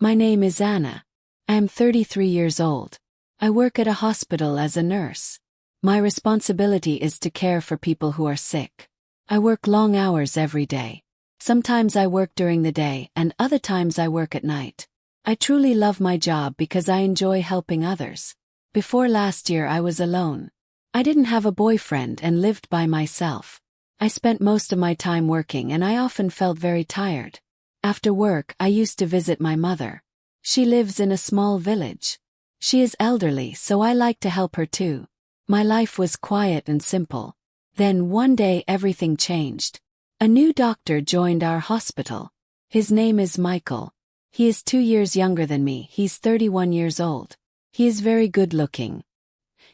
My name is Anna. I am 33 years old. I work at a hospital as a nurse. My responsibility is to care for people who are sick. I work long hours every day. Sometimes I work during the day and other times I work at night. I truly love my job because I enjoy helping others. Before last year I was alone. I didn't have a boyfriend and lived by myself. I spent most of my time working and I often felt very tired. After work I used to visit my mother. She lives in a small village. She is elderly, so I like to help her too. My life was quiet and simple. Then one day everything changed. A new doctor joined our hospital. His name is Michael. He is 2 years younger than me. He's 31 years old. He is very good looking.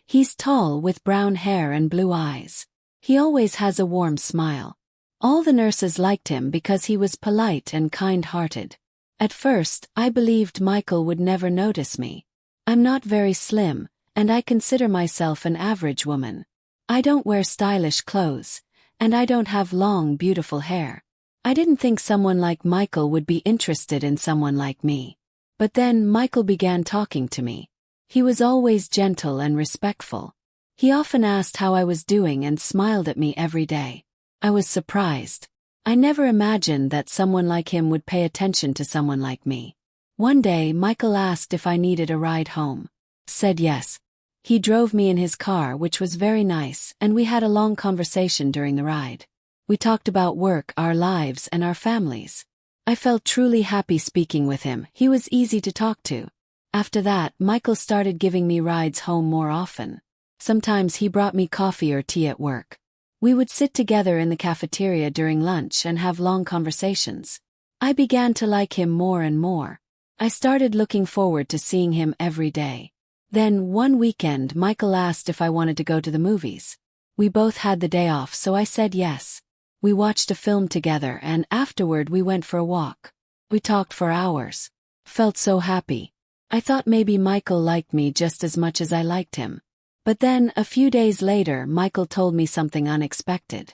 He's tall with brown hair and blue eyes. He always has a warm smile. All the nurses liked him because he was polite and kind-hearted. At first, I believed Michael would never notice me. I'm not very slim, and I consider myself an average woman. I don't wear stylish clothes, and I don't have long, beautiful hair. I didn't think someone like Michael would be interested in someone like me. But then Michael began talking to me. He was always gentle and respectful. He often asked how I was doing and smiled at me every day. I was surprised. I never imagined that someone like him would pay attention to someone like me. One day Michael asked if I needed a ride home. Said yes. He drove me in his car, which was very nice, and we had a long conversation during the ride. We talked about work, our lives, and our families. I felt truly happy speaking with him. He was easy to talk to. After that, Michael started giving me rides home more often. Sometimes he brought me coffee or tea at work. We would sit together in the cafeteria during lunch and have long conversations. I began to like him more and more. I started looking forward to seeing him every day. Then, one weekend, Michael asked if I wanted to go to the movies. We both had the day off, so I said yes. We watched a film together and afterward we went for a walk. We talked for hours. Felt so happy. I thought maybe Michael liked me just as much as I liked him. But then, a few days later, Michael told me something unexpected.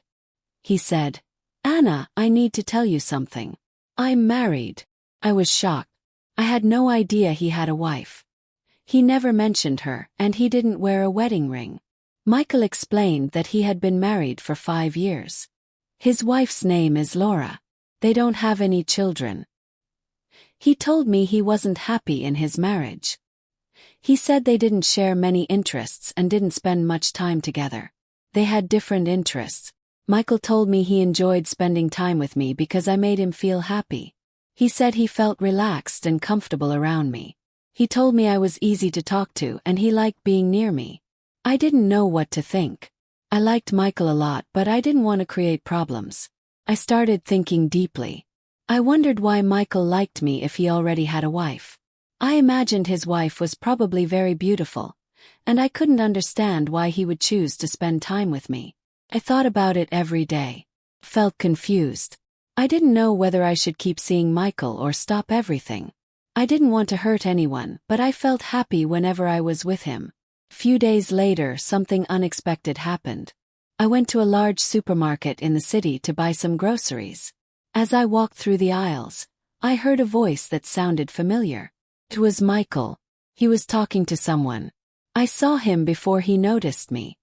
He said, "Anna, I need to tell you something. I'm married." I was shocked. I had no idea he had a wife. He never mentioned her, and he didn't wear a wedding ring. Michael explained that he had been married for 5 years. His wife's name is Laura. They don't have any children. He told me he wasn't happy in his marriage. He said they didn't share many interests and didn't spend much time together. They had different interests. Michael told me he enjoyed spending time with me because I made him feel happy. He said he felt relaxed and comfortable around me. He told me I was easy to talk to and he liked being near me. I didn't know what to think. I liked Michael a lot, but I didn't want to create problems. I started thinking deeply. I wondered why Michael liked me if he already had a wife. I imagined his wife was probably very beautiful, and I couldn't understand why he would choose to spend time with me. I thought about it every day. Felt confused. I didn't know whether I should keep seeing Michael or stop everything. I didn't want to hurt anyone, but I felt happy whenever I was with him. Few days later, something unexpected happened. I went to a large supermarket in the city to buy some groceries. As I walked through the aisles, I heard a voice that sounded familiar. It was Michael. He was talking to someone. I saw him before he noticed me.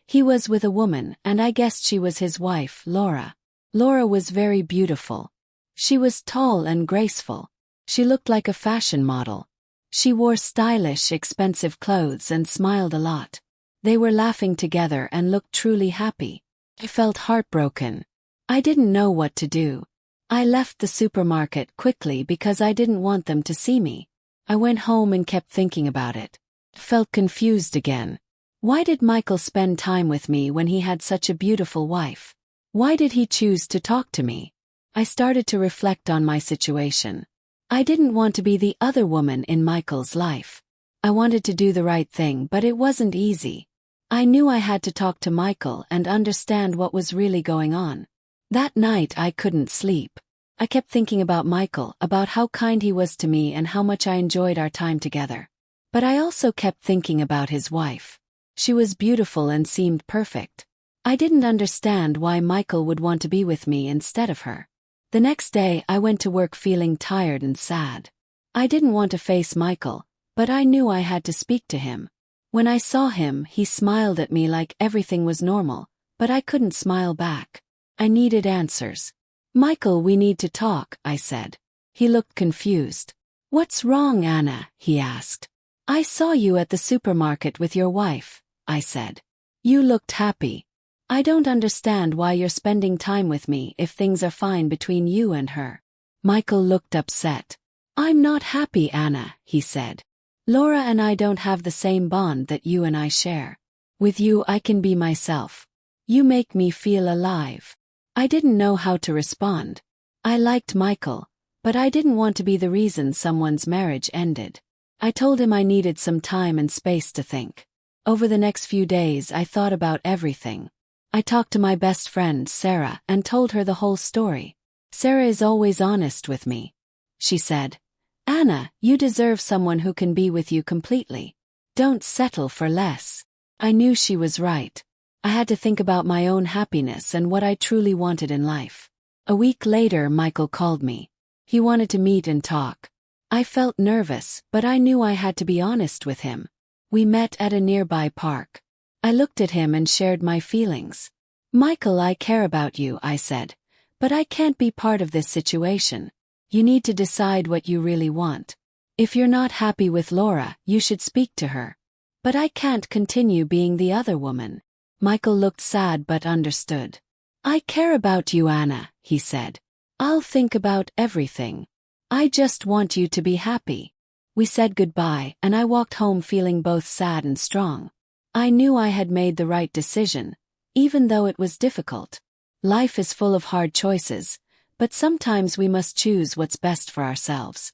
He was with a woman, and I guessed she was his wife, Laura. Laura was very beautiful. She was tall and graceful. She looked like a fashion model. She wore stylish, expensive clothes and smiled a lot. They were laughing together and looked truly happy. I felt heartbroken. I didn't know what to do. I left the supermarket quickly because I didn't want them to see me. I went home and kept thinking about it. Felt confused again. Why did Michael spend time with me when he had such a beautiful wife? Why did he choose to talk to me? I started to reflect on my situation. I didn't want to be the other woman in Michael's life. I wanted to do the right thing, but it wasn't easy. I knew I had to talk to Michael and understand what was really going on. That night I couldn't sleep. I kept thinking about Michael, about how kind he was to me and how much I enjoyed our time together. But I also kept thinking about his wife. She was beautiful and seemed perfect. I didn't understand why Michael would want to be with me instead of her. The next day I went to work feeling tired and sad. I didn't want to face Michael, but I knew I had to speak to him. When I saw him, he smiled at me like everything was normal, but I couldn't smile back. I needed answers. "Michael, we need to talk," I said. He looked confused. "What's wrong, Anna?" he asked. "I saw you at the supermarket with your wife," I said. "You looked happy. I don't understand why you're spending time with me if things are fine between you and her." Michael looked upset. "I'm not happy, Anna," he said. "Laura and I don't have the same bond that you and I share. With you I can be myself. You make me feel alive." I didn't know how to respond. I liked Michael, but I didn't want to be the reason someone's marriage ended. I told him I needed some time and space to think. Over the next few days I thought about everything. I talked to my best friend, Sarah, and told her the whole story. Sarah is always honest with me. She said, "Anna, you deserve someone who can be with you completely. Don't settle for less." I knew she was right. I had to think about my own happiness and what I truly wanted in life. A week later, Michael called me. He wanted to meet and talk. I felt nervous, but I knew I had to be honest with him. We met at a nearby park. I looked at him and shared my feelings. "Michael, I care about you," I said, "but I can't be part of this situation. You need to decide what you really want. If you're not happy with Laura, you should speak to her. But I can't continue being the other woman." Michael looked sad but understood. "I care about you, Anna," he said. "I'll think about everything. I just want you to be happy." We said goodbye, and I walked home feeling both sad and strong. I knew I had made the right decision, even though it was difficult. Life is full of hard choices, but sometimes we must choose what's best for ourselves.